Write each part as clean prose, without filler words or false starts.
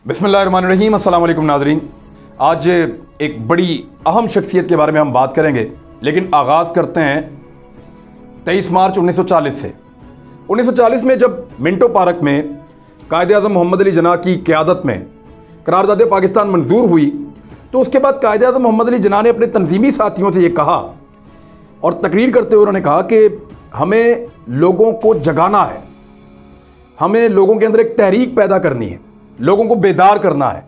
बिस्मिल्लाहिर्रहमानिर्रहीम। अस्सलाम वालेकुम नाज़रीन। आज एक बड़ी अहम शख्सियत के बारे में हम बात करेंगे, लेकिन आगाज़ करते हैं 23 मार्च 1940 से। 1940 में जब मिंटो पार्क में कायद-ए-आज़म मोहम्मद अली जिन्ना की क़यादत में करारदाद पाकिस्तान मंजूर हुई, तो उसके बाद कायद-ए-आज़म मोहम्मद अली जिन्ना ने अपने तंजीमी साथियों से ये कहा और तकरीर करते हुए उन्होंने कहा कि हमें लोगों को जगाना है, हमें लोगों के अंदर एक तहरीक पैदा करनी है, लोगों को बेदार करना है,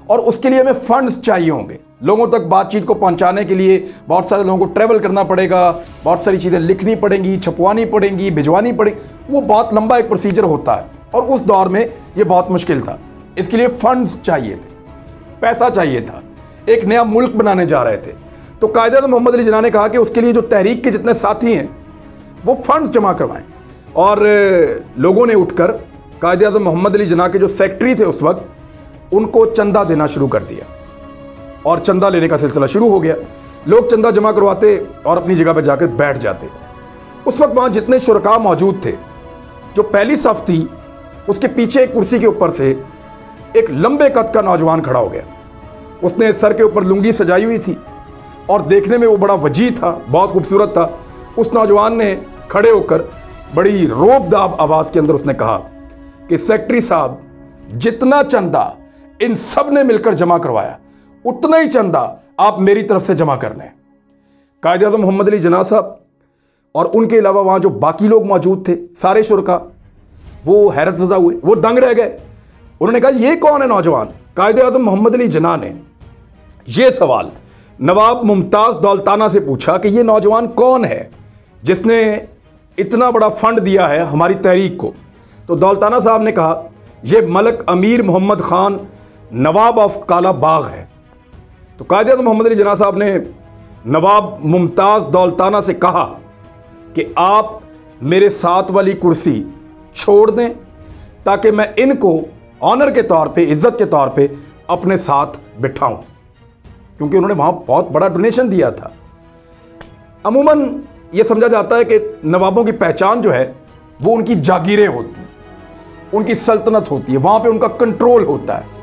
और उसके लिए हमें फंड्स चाहिए होंगे। लोगों तक बातचीत को पहुंचाने के लिए बहुत सारे लोगों को ट्रैवल करना पड़ेगा, बहुत सारी चीज़ें लिखनी पड़ेंगी, छपवानी पड़ेंगी, भिजवानी पड़ेंगी। वो बहुत लंबा एक प्रोसीजर होता है और उस दौर में ये बहुत मुश्किल था। इसके लिए फंड्स चाहिए थे, पैसा चाहिए था, एक नया मुल्क बनाने जा रहे थे। तो कायद-ए-आज़म मोहम्मद अली जिन्ना ने कहा कि उसके लिए जो तहरीक के जितने साथी हैं वो फंड्स जमा करवाएं। और लोगों ने उठकर कायद-ए-आज़म मोहम्मद अली जिन्ना के जो सेक्रेटरी थे उस वक्त, उनको चंदा देना शुरू कर दिया और चंदा लेने का सिलसिला शुरू हो गया। लोग चंदा जमा करवाते और अपनी जगह पर जाकर बैठ जाते। उस वक्त वहाँ जितने शुरका मौजूद थे, जो पहली सफ थी उसके पीछे एक कुर्सी के ऊपर से एक लंबे कद का नौजवान खड़ा हो गया। उसने सर के ऊपर लुंगी सजाई हुई थी और देखने में वो बड़ा वजी था, बहुत खूबसूरत था। उस नौजवान ने खड़े होकर बड़ी रोबदाब आवाज़ के अंदर उसने कहा कि सेक्रेटरी साहब, जितना चंदा इन सब ने मिलकर जमा करवाया उतना ही चंदा आप मेरी तरफ से जमा कर लें। कायद-ए-आज़म मोहम्मद अली जिन्ना साहब और उनके अलावा वहाँ जो बाकी लोग मौजूद थे, सारे शुरका, वो हैरत ज़दा हुए, वो दंग रह गए। उन्होंने कहा ये कौन है नौजवान? कायद-ए-आज़म मोहम्मद अली जिन्ना ने ये सवाल नवाब मुमताज़ दौलताना से पूछा कि ये नौजवान कौन है जिसने इतना बड़ा फंड दिया है हमारी तहरीक को। तो दौलताना साहब ने कहा ये मलक अमीर मोहम्मद खान नवाब ऑफ काला बाग है। तो कायद-ए-आज़म मोहम्मद अली जिन्ना साहब ने नवाब मुमताज़ दौलताना से कहा कि आप मेरे साथ वाली कुर्सी छोड़ दें ताकि मैं इनको ऑनर के तौर पे, इज़्ज़त के तौर पे अपने साथ बिठाऊं, क्योंकि उन्होंने वहाँ बहुत बड़ा डोनेशन दिया था। अमूमन ये समझा जाता है कि नवाबों की पहचान जो है वो उनकी जागीरें होती हैं, उनकी सल्तनत होती है, वहाँ पे उनका कंट्रोल होता है।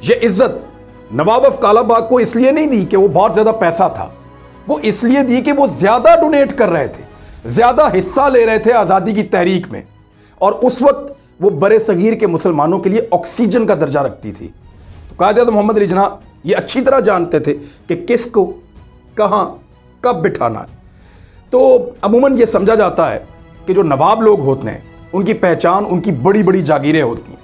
ये इज्जत नवाब ऑफ काला बाग को इसलिए नहीं दी कि वो बहुत ज़्यादा पैसा था, वो इसलिए दी कि वो ज़्यादा डोनेट कर रहे थे, ज़्यादा हिस्सा ले रहे थे आज़ादी की तहरीक में, और उस वक्त वो बड़े सगीर के मुसलमानों के लिए ऑक्सीजन का दर्जा रखती थी। तो कायद-ए-आज़म मोहम्मद अली जिन्ना ये अच्छी तरह जानते थे कि किसको कहाँ कब बिठाना है। तो अमूमन ये समझा जाता है कि जो नवाब लोग होते हैं उनकी पहचान उनकी बड़ी बड़ी जागीरें होती हैं,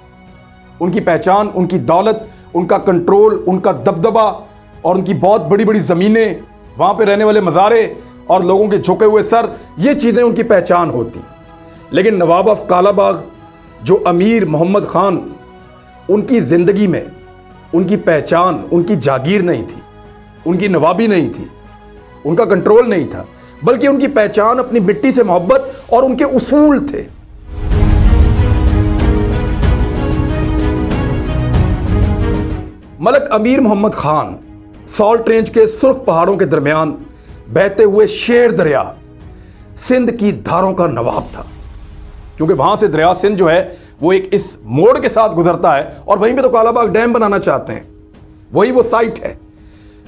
उनकी पहचान उनकी दौलत, उनका कंट्रोल, उनका दबदबा और उनकी बहुत बड़ी बड़ी ज़मीनें, वहाँ पे रहने वाले मज़ारे और लोगों के झुके हुए सर, ये चीज़ें उनकी पहचान होती हैं। लेकिन नवाब ऑफ काला बाग जो अमीर मोहम्मद खान, उनकी ज़िंदगी में उनकी पहचान उनकी जागीर नहीं थी, उनकी नवाबी नहीं थी, उनका कंट्रोल नहीं था, बल्कि उनकी पहचान अपनी मिट्टी से मोहब्बत और उनके उसूल थे। मलक अमीर मोहम्मद खान सॉल्ट रेंज के सुर्ख पहाड़ों के दरमियान बहते हुए शेर दरिया सिंध की धारों का नवाब था, क्योंकि वहां से दरिया सिंध जो है वो एक इस मोड़ के साथ गुजरता है और वहीं पे तो काला बाग डैम बनाना चाहते हैं, वही वो साइट है।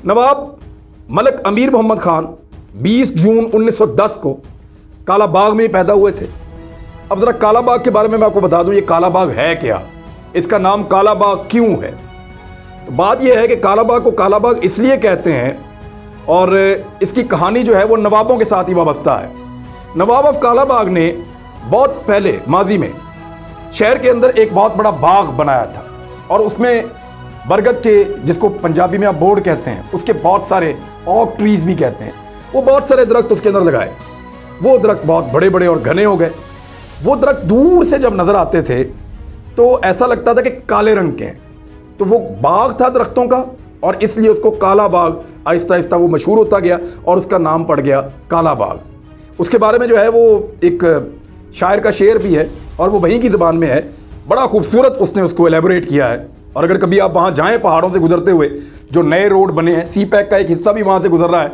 नवाब मलक अमीर मोहम्मद खान 20 जून 1910 को काला बाग में पैदा हुए थे। अब ज़रा काला बाग के बारे में मैं आपको बता दूं, ये काला बाग है क्या, इसका नाम काला बाग क्यों है। तो बात यह है कि काला बाग को काला बाग इसलिए कहते हैं और इसकी कहानी जो है वो नवाबों के साथ ही वाबस्ता है। नवाब ऑफ काला बाग ने बहुत पहले माजी में शहर के अंदर एक बहुत बड़ा बाग बनाया था और उसमें बरगद के, जिसको पंजाबी में आप बोर्ड कहते हैं, उसके बहुत सारे ऑक ट्रीज भी कहते हैं, वो बहुत सारे दरख्त उसके अंदर लगाए। वो दरख्त बहुत बड़े बड़े और घने हो गए। वो दरख्त दूर से जब नज़र आते थे तो ऐसा लगता था कि काले रंग के हैं। तो वो बाग था दरख्तों का और इसलिए उसको काला बाग, आहिस्ता आहिस्ता वो मशहूर होता गया और उसका नाम पड़ गया काला बाग। उसके बारे में जो है वो एक शायर का शेर भी है और वो वहीं की ज़बान में है, बड़ा खूबसूरत उसने उसको एलेबोरेट किया है। और अगर कभी आप वहाँ जाएँ पहाड़ों से गुजरते हुए, जो नए रोड बने हैं, सी पैक का एक हिस्सा भी वहाँ से गुजर रहा है,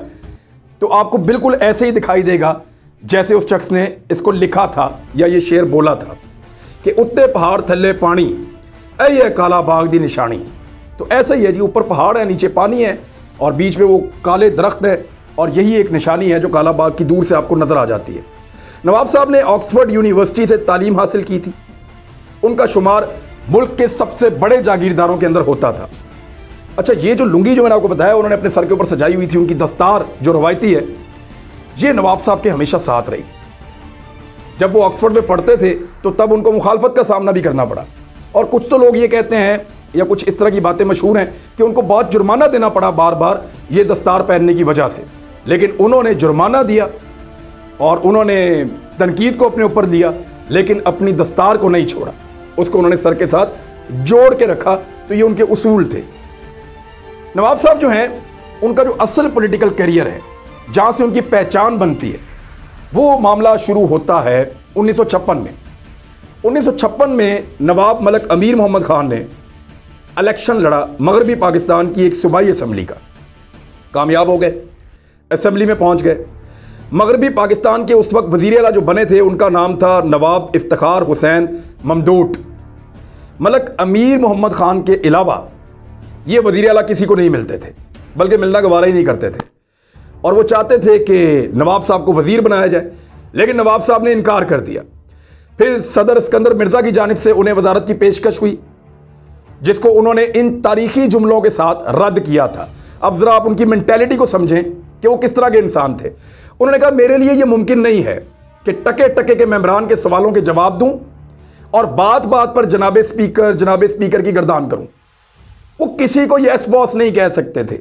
तो आपको बिल्कुल ऐसे ही दिखाई देगा जैसे उस शख्स ने इसको लिखा था या ये शेर बोला था कि उत्ते पहाड़ थल्ले पानी, ऐ है काला बाग दी निशानी। तो ऐसा ही है जी, ऊपर पहाड़ है, नीचे पानी है और बीच में वो काले दरख्त है और यही एक निशानी है जो काला बाग की दूर से आपको नज़र आ जाती है। नवाब साहब ने ऑक्सफोर्ड यूनिवर्सिटी से तालीम हासिल की थी। उनका शुमार मुल्क के सबसे बड़े जागीरदारों के अंदर होता था। अच्छा, ये जो लुंगी जो मैंने आपको बताया उन्होंने अपने सर के ऊपर सजाई हुई थी, उनकी दस्तार जो रवायती है, ये नवाब साहब के हमेशा साथ रही। जब वो ऑक्सफोर्ड में पढ़ते थे तो तब उनको मुखालफत का सामना भी करना पड़ा और कुछ तो लोग ये कहते हैं या कुछ इस तरह की बातें मशहूर हैं कि उनको बहुत जुर्माना देना पड़ा बार बार ये दस्तार पहनने की वजह से, लेकिन उन्होंने जुर्माना दिया और उन्होंने तनकीद को अपने ऊपर लिया, लेकिन अपनी दस्तार को नहीं छोड़ा, उसको उन्होंने सर के साथ जोड़ के रखा। तो ये उनके उसूल थे। नवाब साहब जो हैं, उनका जो असल पॉलिटिकल करियर है, जहाँ से उनकी पहचान बनती है, वो मामला शुरू होता है 1956 में। 1956 में नवाब मलिक अमीर मोहम्मद खान ने इलेक्शन लड़ा मगरबी पाकिस्तान की एक सूबाई असम्बली का। कामयाब हो गए, असम्बली में पहुंच गए। मगरबी पाकिस्तान के उस वक्त वज़ीर आला जो बने थे उनका नाम था नवाब इफ्तिखार हुसैन ममदूट। मलिक अमीर मोहम्मद खान के अलावा ये वज़ीर आला किसी को नहीं मिलते थे, बल्कि मिलना गवारा ही नहीं करते थे और वो चाहते थे कि नवाब साहब को वज़ीर बनाया जाए, लेकिन नवाब साहब ने इनकार कर दिया। फिर सदर सिकंदर मिर्ज़ा की जानिब से उन्हें वज़ारत की पेशकश हुई, जिसको उन्होंने इन तारीखी जुमलों के साथ रद्द किया था। अब ज़रा आप उनकी मेंटेलिटी को समझें कि वो किस तरह के इंसान थे। उन्होंने कहा, मेरे लिए ये मुमकिन नहीं है कि टके टके के मेंबरान के सवालों के जवाब दूं और बात बात पर जनाब स्पीकर की गर्दान करूं। वो किसी को यस बॉस नहीं कह सकते थे,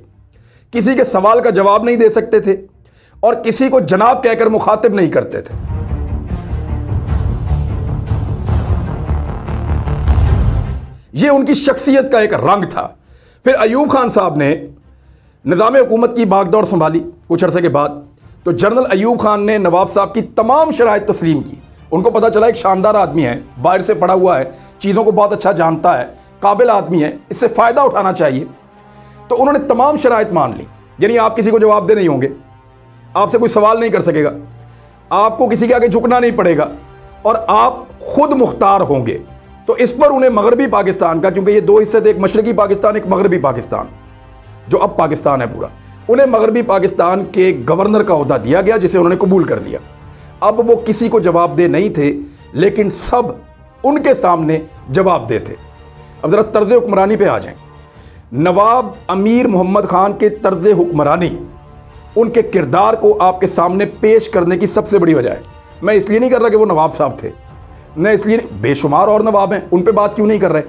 किसी के सवाल का जवाब नहीं दे सकते थे और किसी को जनाब कहकर मुखातिब नहीं करते थे। ये उनकी शख्सियत का एक रंग था। फिर अयूब खान साहब ने निज़ाम हुकूमत की बागडोर संभाली कुछ अरसे के बाद, तो जनरल अयूब खान ने नवाब साहब की तमाम शराइत तस्लीम की। उनको पता चला एक शानदार आदमी है, बाहर से पढ़ा हुआ है, चीज़ों को बहुत अच्छा जानता है, काबिल आदमी है, इससे फ़ायदा उठाना चाहिए। तो उन्होंने तमाम शराइत मान ली। यानी आप किसी को जवाब दे नहीं होंगे, आपसे कोई सवाल नहीं कर सकेगा, आपको किसी के आगे झुकना नहीं पड़ेगा और आप खुद मुख्तार होंगे। तो इस पर उन्हें मगरबी पाकिस्तान का, क्योंकि ये दो हिस्से थे, एक मशरकी पाकिस्तान एक मगरबी पाकिस्तान, जो अब पाकिस्तान है पूरा, उन्हें मगरबी पाकिस्तान के गवर्नर का ओहदा दिया गया, जिसे उन्होंने कबूल कर दिया। अब वो किसी को जवाब दे नहीं थे, लेकिन सब उनके सामने जवाब दे थे। अब ज़रा तर्ज हुक्मरानी पे आ जाएं। नवाब अमीर मोहम्मद खान के तर्ज हुक्मरानी, उनके किरदार को आपके सामने पेश करने की सबसे बड़ी वजह है। मैं इसलिए नहीं कर रहा कि वो नवाब साहब थे, मैं इसलिए, बेशुमार और नवाब हैं, उन पे बात क्यों नहीं कर रहे,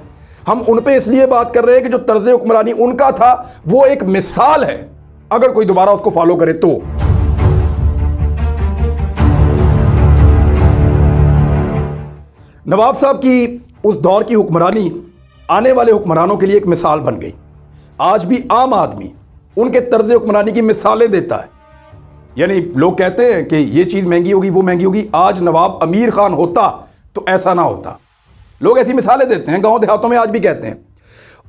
हम उन पे इसलिए बात कर रहे हैं कि जो तर्ज हुक्मरानी उनका था वो एक मिसाल है, अगर कोई दोबारा उसको फॉलो करे तो। नवाब साहब की उस दौर की हुक्मरानी आने वाले हुक्मरानों के लिए एक मिसाल बन गई। आज भी आम आदमी उनके तर्ज हुक्मरानी की मिसालें देता है। यानी लोग कहते हैं कि ये चीज़ महंगी होगी, वो महंगी होगी, आज नवाब अमीर खान होता तो ऐसा ना होता। लोग ऐसी मिसालें देते हैं, गांव देहातों में आज भी कहते हैं।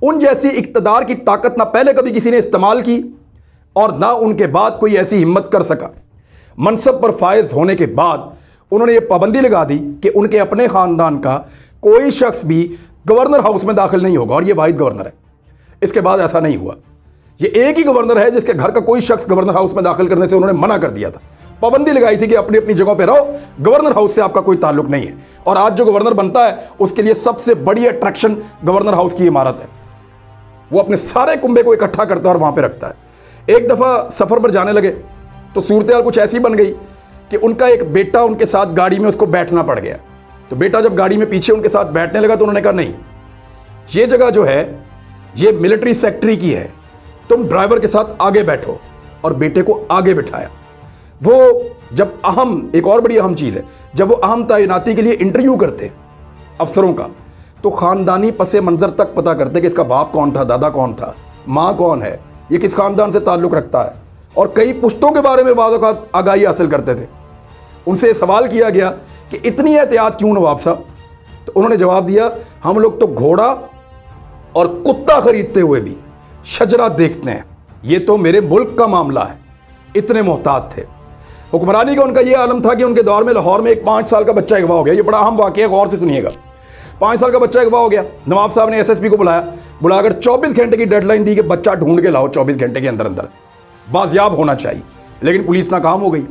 उन जैसी इक़्तिदार की ताकत ना पहले कभी किसी ने इस्तेमाल की और ना उनके बाद कोई ऐसी हिम्मत कर सका। मनसब पर फायज होने के बाद उन्होंने ये पाबंदी लगा दी कि उनके अपने ख़ानदान का कोई शख्स भी गवर्नर हाउस में दाखिल नहीं होगा, और ये वाहिद गवर्नर है। इसके बाद ऐसा नहीं हुआ। ये एक ही गवर्नर है जिसके घर का कोई शख्स गवर्नर हाउस में दाखिल करने से उन्होंने मना कर दिया था। पाबंदी लगाई थी कि अपनी अपनी जगहों पे रहो, गवर्नर हाउस से आपका कोई ताल्लुक नहीं है। और आज जो गवर्नर बनता है उसके लिए सबसे बड़ी अट्रैक्शन गवर्नर हाउस की इमारत है। वो अपने सारे कुंबे को इकट्ठा करता है और वहाँ पे रखता है। एक दफ़ा सफ़र पर जाने लगे तो सूरत हाल कुछ ऐसी बन गई कि उनका एक बेटा उनके साथ गाड़ी में, उसको बैठना पड़ गया। तो बेटा जब गाड़ी में पीछे उनके साथ बैठने लगा तो उन्होंने कहा, नहीं, ये जगह जो है ये मिलिट्री सेक्रेटरी की है, तुम ड्राइवर के साथ आगे बैठो, और बेटे को आगे बिठाया। वो जब एक और बड़ी अहम चीज़ है, जब वो अहम तैनाती के लिए इंटरव्यू करते अफसरों का, तो ख़ानदानी पसे मंज़र तक पता करते कि इसका बाप कौन था, दादा कौन था, माँ कौन है, ये किस ख़ानदान से ताल्लुक़ रखता है, और कई पुश्तों के बारे में बाद आगाही हासिल करते थे। उनसे सवाल किया गया कि इतनी एहतियात क्यों नवाब साहब? तो उन्होंने जवाब दिया, हम लोग तो घोड़ा और कुत्ता ख़रीदते हुए भी शजरा देखते हैं, ये तो मेरे मुल्क का मामला है। इतने मोहतात थे। हुक्मरानी का उनका ये आलम था कि उनके दौर में लाहौर में एक 5 साल का बच्चा अगवा हो गया। ये बड़ा अहम वाक़या है, गौर से सुनिएगा। 5 साल का बच्चा अगवा हो गया। नवाब साहब ने SSP को बुलाकर 24 घंटे की डेडलाइन दी कि बच्चा ढूंढ के लाओ, 24 घंटे के अंदर अंदर बाजियाब होना चाहिए। लेकिन पुलिस नाकाम हो गई।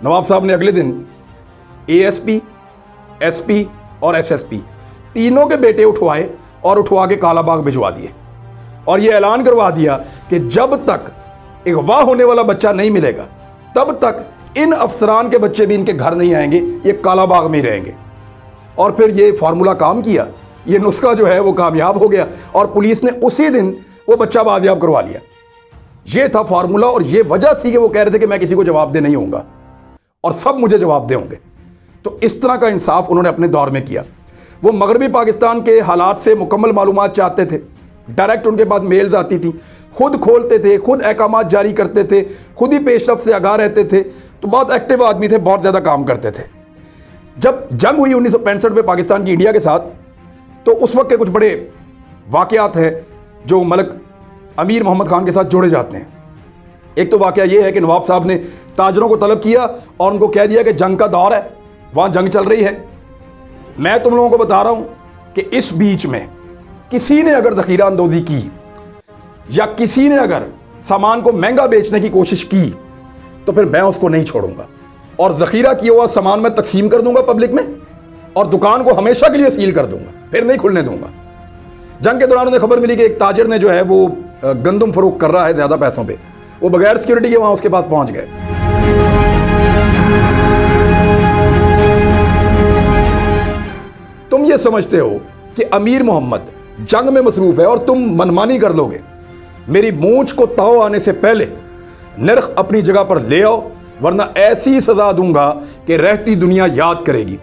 नवाब साहब ने अगले दिन ASP, SP और SSP तीनों के बेटे उठवाए और उठवा के कालाबाग भिजवा दिए और ये ऐलान करवा दिया कि जब तक अगवा होने वाला बच्चा नहीं मिलेगा तब तक इन अफसरान के बच्चे भी इनके घर नहीं आएंगे, ये कालाबाग में ही रहेंगे। और फिर ये फार्मूला काम किया, ये नुस्खा जो है वो कामयाब हो गया और पुलिस ने उसी दिन वो बच्चा बाजियाब करवा लिया। ये था फार्मूला और ये वजह थी कि वो कह रहे थे कि मैं किसी को जवाब दे नहीं होऊंगा और सब मुझे जवाब दे होंगे। तो इस तरह का इंसाफ उन्होंने अपने दौर में किया। वो मगरबी पाकिस्तान के हालात से मुकम्मल मालूमात चाहते थे, डायरेक्ट उनके पास मेल्स आती थी, खुद खोलते थे, खुद अहकामात जारी करते थे, खुद ही पेशरफ्त से आगाह रहते थे। तो बहुत एक्टिव आदमी थे, बहुत ज़्यादा काम करते थे। जब जंग हुई 1965 में पाकिस्तान की इंडिया के साथ, तो उस वक्त के कुछ बड़े वाक़यात हैं जो मलिक अमीर मोहम्मद खान के साथ जोड़े जाते हैं। एक तो वाक़या ये है कि नवाब साहब ने ताजरों को तलब किया और उनको कह दिया कि जंग का दौर है, वहाँ जंग चल रही है। मैं तुम लोगों को बता रहा हूँ कि इस बीच में किसी ने अगर ज़ख़ीरा अंदोज़ी की या किसी ने अगर सामान को महंगा बेचने की कोशिश की तो फिर मैं उसको नहीं छोड़ूंगा और ज़ख़ीरा किया हुआ सामान मैं तकसीम कर दूंगा पब्लिक में और दुकान को हमेशा के लिए सील कर दूंगा, फिर नहीं खुलने दूंगा। जंग के दौरान उन्हें खबर मिली कि एक ताजिर ने जो है वो गंदम फरोख्त कर रहा है ज़्यादा पैसों पे, वो बगैर सिक्योरिटी के वहाँ उसके पास पहुँच गए। तुम ये समझते हो कि अमीर मोहम्मद जंग में मसरूफ है और तुम मनमानी कर लोगे, मेरी मूंछ को ताव आने से पहले नर्ख अपनी जगह पर ले आओ, वरना ऐसी सजा दूंगा कि रहती दुनिया याद करेगी।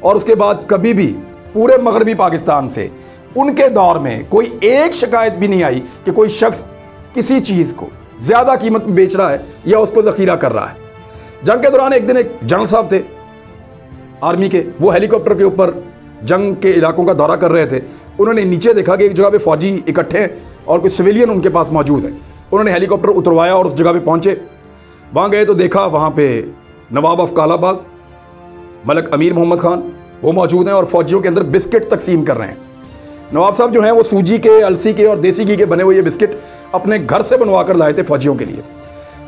और उसके बाद कभी भी पूरे मगरबी पाकिस्तान से उनके दौर में कोई एक शिकायत भी नहीं आई कि कोई शख्स किसी चीज़ को ज़्यादा कीमत में बेच रहा है या उसको ज़ख़ीरा कर रहा है। जंग के दौरान एक दिन एक जनरल साहब थे आर्मी के, वो हेलीकॉप्टर के ऊपर जंग के इलाकों का दौरा कर रहे थे। उन्होंने नीचे देखा कि एक जगह पे फ़ौजी इकट्ठे हैं और कुछ सिविलियन उनके पास मौजूद हैं। उन्होंने हेलीकॉप्टर उतरवाया और उस जगह पे पहुंचे। वहाँ गए तो देखा वहाँ पे नवाब ऑफ कालाबाग मलिक अमीर मोहम्मद खान वो मौजूद हैं और फ़ौजियों के अंदर बिस्किट तकसीम कर रहे हैं। नवाब साहब जो हैं वो सूजी के, अलसी के और देसी घी के बने हुए ये बिस्किट अपने घर से बनवा कर लाए थे फ़ौजियों के लिए।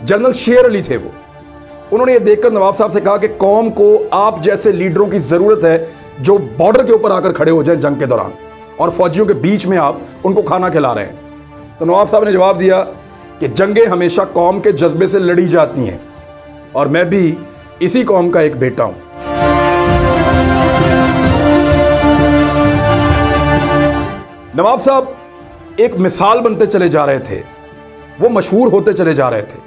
जनरल शेर अली थे वो। उन्होंने ये देखकर नवाब साहब से कहा कि कौम को आप जैसे लीडरों की ज़रूरत है जो बॉर्डर के ऊपर आकर खड़े हो जाएं जंग के दौरान और फौजियों के बीच में आप उनको खाना खिला रहे हैं। तो नवाब साहब ने जवाब दिया कि जंगें हमेशा कौम के जज्बे से लड़ी जाती हैं और मैं भी इसी कौम का एक बेटा हूं। नवाब साहब एक मिसाल बनते चले जा रहे थे, वो मशहूर होते चले जा रहे थे,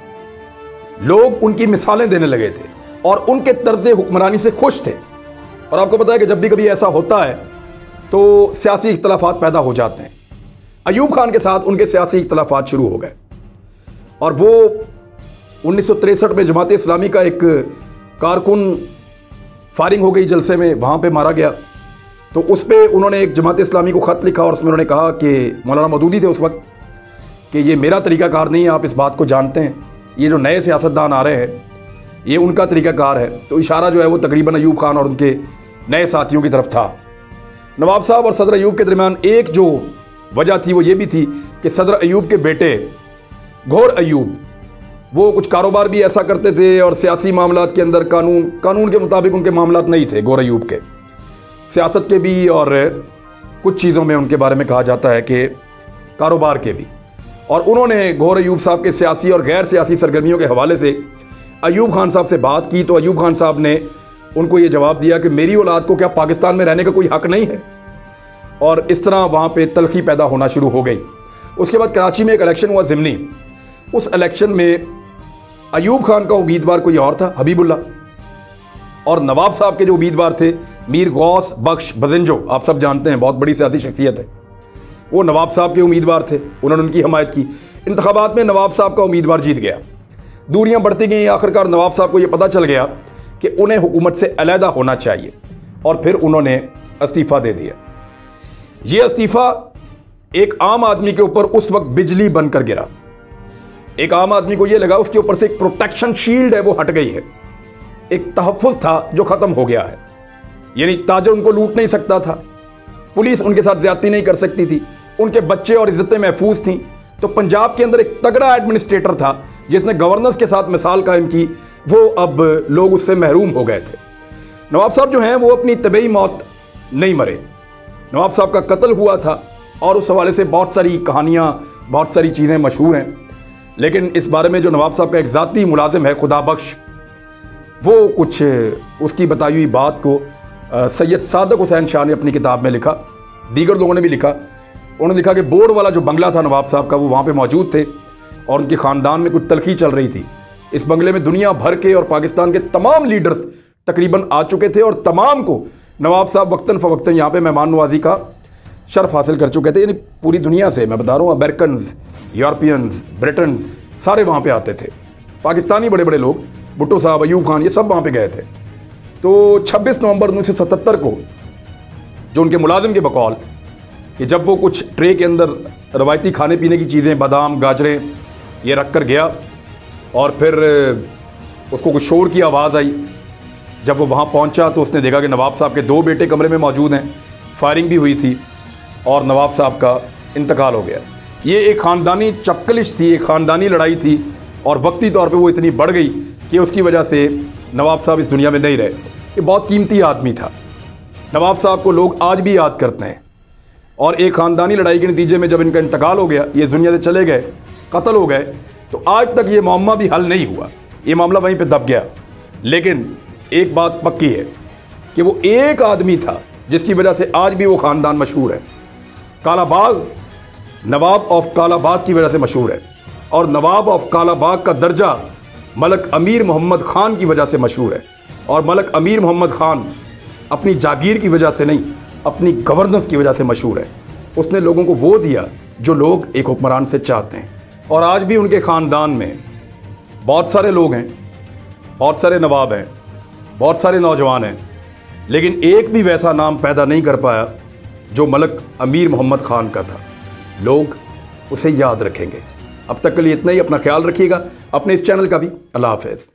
लोग उनकी मिसालें देने लगे थे और उनके तर्ज़े हुक्मरानी से खुश थे। और आपको पता है कि जब भी कभी ऐसा होता है तो सियासी इख्तलाफात पैदा हो जाते हैं। अयूब खान के साथ उनके सियासी इख्तलाफात शुरू हो गए और वो 1963 में जमात इस्लामी का एक कारकुन फायरिंग हो गई जलसे में, वहाँ पे मारा गया। तो उस पर उन्होंने एक जमात इस्लामी को ख़त लिखा और उसमें उन्होंने कहा कि मौलाना मौदूदी थे उस वक्त कि ये मेरा तरीक़ाकार नहीं है, आप इस बात को जानते हैं, ये जो नए सियासतदान आ रहे हैं ये उनका तरीक़ाकार है। तो इशारा जो है वो तकरीबन अयूब खान और उनके नए साथियों की तरफ था। नवाब साहब और सदर अयूब के दरमियान एक जो वजह थी वो ये भी थी कि सदर अयूब के बेटे गौर अयूब वो कुछ कारोबार भी ऐसा करते थे और सियासी मामलात के अंदर कानून के मुताबिक उनके मामलात नहीं थे गौर अयूब के, सियासत के भी और कुछ चीज़ों में उनके बारे में कहा जाता है कि कारोबार के भी। और उन्होंने गौर अयूब साहब के सियासी और गैर सियासी सरगर्मियों के हवाले से अयूब खान साहब से बात की। तो अयूब खान साहब ने उनको ये जवाब दिया कि मेरी औलाद को क्या पाकिस्तान में रहने का कोई हक़ नहीं है, और इस तरह वहाँ पे तलखी पैदा होना शुरू हो गई। उसके बाद कराची में एक इलेक्शन हुआ ज़िमनी, उस इलेक्शन में अयूब खान का उम्मीदवार कोई और था, हबीबुल्ला, और नवाब साहब के जो उम्मीदवार थे मीर गौस बख्श बजिंजो, आप सब जानते हैं, बहुत बड़ी सियासी शख्सियत है, वो नवाब साहब के उम्मीदवार थे। उन्होंने उनकी हमायत की। इंतखाबात में नवाब साहब का उम्मीदवार जीत गया। दूरियां बढ़ती गई, आखिरकार नवाब साहब को यह पता चल गया कि उन्हें हुकूमत से अलहदा होना चाहिए और फिर उन्होंने इस्तीफ़ा दे दिया। ये इस्तीफ़ा एक आम आदमी के ऊपर उस वक्त बिजली बनकर गिरा। एक आम आदमी को यह लगा उसके ऊपर से एक प्रोटेक्शन शील्ड है वो हट गई है एक तहफ़्फ़ुज़ था जो ख़त्म हो गया है। यानी ताजर उनको लूट नहीं सकता था, पुलिस उनके साथ ज़्यादती नहीं कर सकती थी, उनके बच्चे और इज़्ज़तें महफूज थीं। तो पंजाब के अंदर एक तगड़ा एडमिनिस्ट्रेटर था जिसने गवर्नेंस के साथ मिसाल कायम की, वो अब लोग उससे महरूम हो गए थे। नवाब साहब जो हैं वो अपनी तबीयी मौत नहीं मरे। नवाब साहब का कत्ल हुआ था और उस हवाले से बहुत सारी कहानियाँ, बहुत सारी चीज़ें मशहूर हैं। लेकिन इस बारे में जो नवाब साहब का एक ज़ाती मुलाजिम है खुदा बख्श, वो कुछ उसकी बताई हुई बात को सैयद सादक हुसैन शाह ने अपनी किताब में लिखा, दीगर लोगों ने भी लिखा। उन्होंने लिखा कि बोर्ड वाला जो बंगला था नवाब साहब का, वो वहाँ पे मौजूद थे और उनके ख़ानदान में कुछ तलखी चल रही थी। इस बंगले में दुनिया भर के और पाकिस्तान के तमाम लीडर्स तकरीबन आ चुके थे और तमाम को नवाब साहब वक्तन फ़वक्तन यहाँ पे मेहमान नवाजी का शर्फ हासिल कर चुके थे। यानी पूरी दुनिया से, मैं बता रहा हूँ, अमेरिकन्स, यूरोपियंस, ब्रिटन्स, सारे वहाँ पे आते थे। पाकिस्तानी बड़े बड़े लोग, भुट्टो साहब, अयूब खान, ये सब वहाँ पे गए थे। तो 26 नवंबर 1977 को जो उनके मुलाजिम के बकौल कि जब वो कुछ ट्रे के अंदर रवायती खाने पीने की चीज़ें, बादाम, गाजरें, ये रख कर गया और फिर उसको कुछ शोर की आवाज़ आई। जब वो वहाँ पहुँचा तो उसने देखा कि नवाब साहब के 2 बेटे कमरे में मौजूद हैं, फायरिंग भी हुई थी और नवाब साहब का इंतकाल हो गया। ये एक ख़ानदानी चपकलिश थी, एक ख़ानदानी लड़ाई थी और वक्ती तौर पे वो इतनी बढ़ गई कि उसकी वजह से नवाब साहब इस दुनिया में नहीं रहे। ये बहुत कीमती आदमी था। नवाब साहब को लोग आज भी याद करते हैं और एक ख़ानदानी लड़ाई के नतीजे में जब इनका इंतकाल हो गया, ये इस दुनिया से चले गए, कत्ल हो गए, तो आज तक ये मामला भी हल नहीं हुआ, ये मामला वहीं पे दब गया। लेकिन एक बात पक्की है कि वो एक आदमी था जिसकी वजह से आज भी वो ख़ानदान मशहूर है। कालाबाग नवाब ऑफ कालाबाग की वजह से मशहूर है और नवाब ऑफ कालाबाग का दर्जा मलक अमीर मोहम्मद ख़ान की वजह से मशहूर है। और मलक अमीर मोहम्मद ख़ान अपनी जागीर की वजह से नहीं, अपनी गवर्नेंस की वजह से मशहूर है। उसने लोगों को वो दिया जो लोग एक हुक्मरान से चाहते हैं। और आज भी उनके ख़ानदान में बहुत सारे लोग हैं, बहुत सारे नवाब हैं, बहुत सारे नौजवान हैं, लेकिन एक भी वैसा नाम पैदा नहीं कर पाया जो मलक अमीर मोहम्मद ख़ान का था। लोग उसे याद रखेंगे। अब तक के लिए इतना ही। अपना ख्याल रखिएगा, अपने इस चैनल का भी। अल्लाह हाफ़िज़।